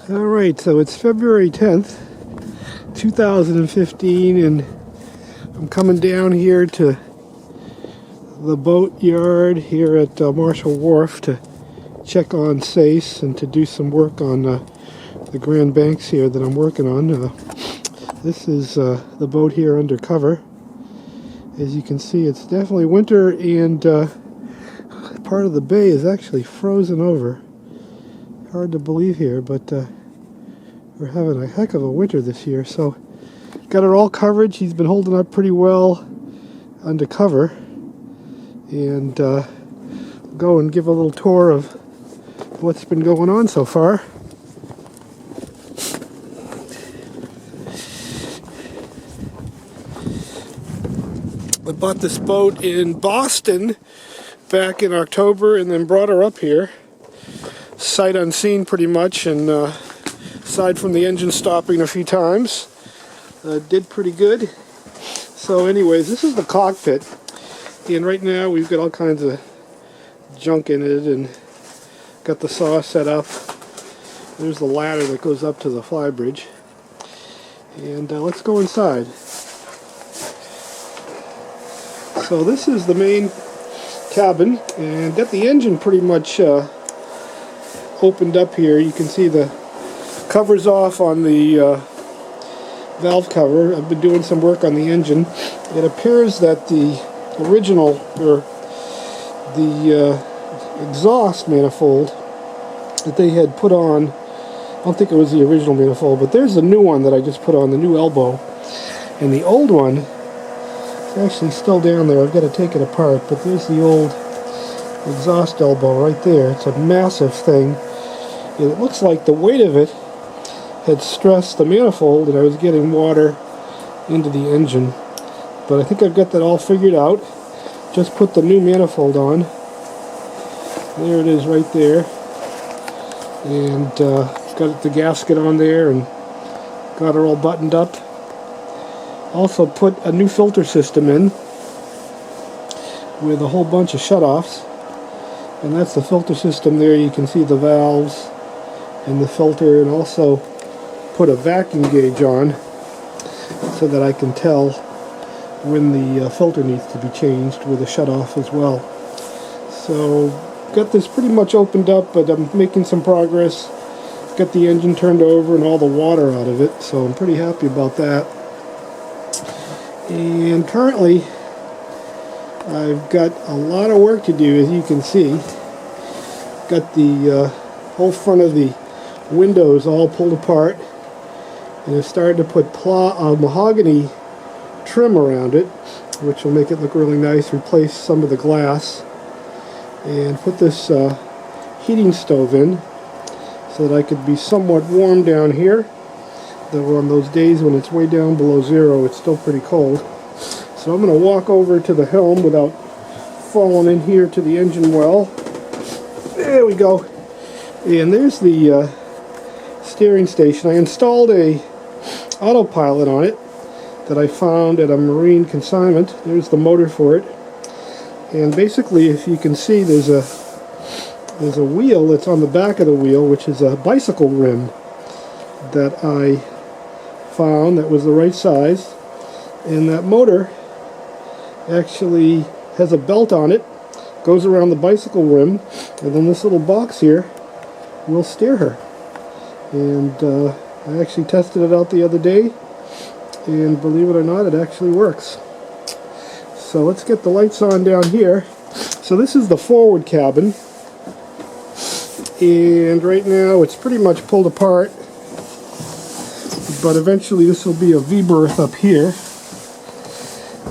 Alright, so it's February 10th, 2015, and I'm coming down here to the boat yard here at Marshall Wharf to check on Seis and to do some work on the Grand Banks here that I'm working on. This is the boat here under cover. As you can see, it's definitely winter, and part of the bay is actually frozen over. Hard to believe here, but we're having a heck of a winter this year. So got it all covered. He's been holding up pretty well under cover, and go and give a little tour of what's been going on so far. I bought this boat in Boston back in October and then brought her up here sight unseen pretty much, and aside from the engine stopping a few times, did pretty good. So anyways, this is the cockpit, and right now we've got all kinds of junk in it, and got the saw set up. There's the ladder that goes up to the flybridge, and let's go inside. So this is the main cabin, and got the engine pretty much opened up here. You can see the covers off on the valve cover. I've been doing some work on the engine. It appears that the original, or the exhaust manifold that they had put on, I don't think it was the original manifold, but there's the new one that I just put on, the new elbow, and the old one is actually still down there. I've got to take it apart, but there's the old exhaust elbow right there. It's a massive thing. It looks like the weight of it had stressed the manifold, and I was getting water into the engine. But I think I've got that all figured out. Just put the new manifold on. There it is right there. And got the gasket on there and got her all buttoned up. Also put a new filter system in with a whole bunch of shutoffs. And that's the filter system there. You can see the valves and the filter, and also put a vacuum gauge on so that I can tell when the filter needs to be changed with a shutoff as well. So got this pretty much opened up, but I'm making some progress. Got the engine turned over and all the water out of it, so I'm pretty happy about that. And currently I've got a lot of work to do, as you can see. Got the whole front of the windows all pulled apart, and I've started to put mahogany trim around it, which will make it look really nice. Replace some of the glass, and put this heating stove in so that I could be somewhat warm down here. Though on those days when it's way down below zero, it's still pretty cold. So I'm going to walk over to the helm without falling in here to the engine well. There we go. And there's the steering station. I installed a autopilot on it that I found at a marine consignment. There's the motor for it. And basically, if you can see, there's a wheel that's on the back of the wheel, which is a bicycle rim that I found that was the right size. And that motor actually has a belt on it, goes around the bicycle rim, and then this little box here will steer her. And I actually tested it out the other day, and believe it or not, it actually works. So let's get the lights on down here. So this is the forward cabin, and right now it's pretty much pulled apart, but eventually this will be a V-berth up here.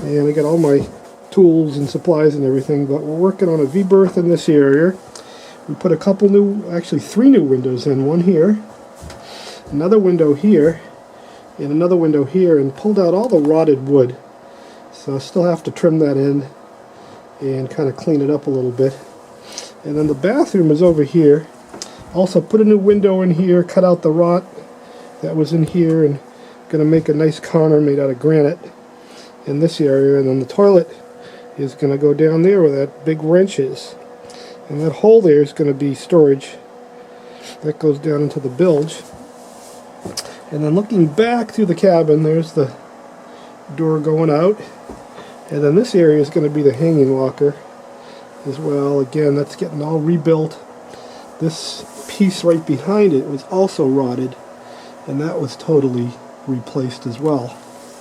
And I got all my tools and supplies and everything, but we're working on a V-berth in this area. We put a couple new, actually 3 new windows in, one here, another window here, and another window here, and pulled out all the rotted wood. So I still have to trim that in and kind of clean it up a little bit. And then the bathroom is over here. Also put a new window in here, cut out the rot that was in here, and going to make a nice counter made out of granite in this area. And then the toilet is going to go down there where that big wrench is. And that hole there is going to be storage. That goes down into the bilge. And then looking back through the cabin, there's the door going out. And then this area is going to be the hanging locker as well. Again, that's getting all rebuilt. This piece right behind it was also rotted, and that was totally replaced as well.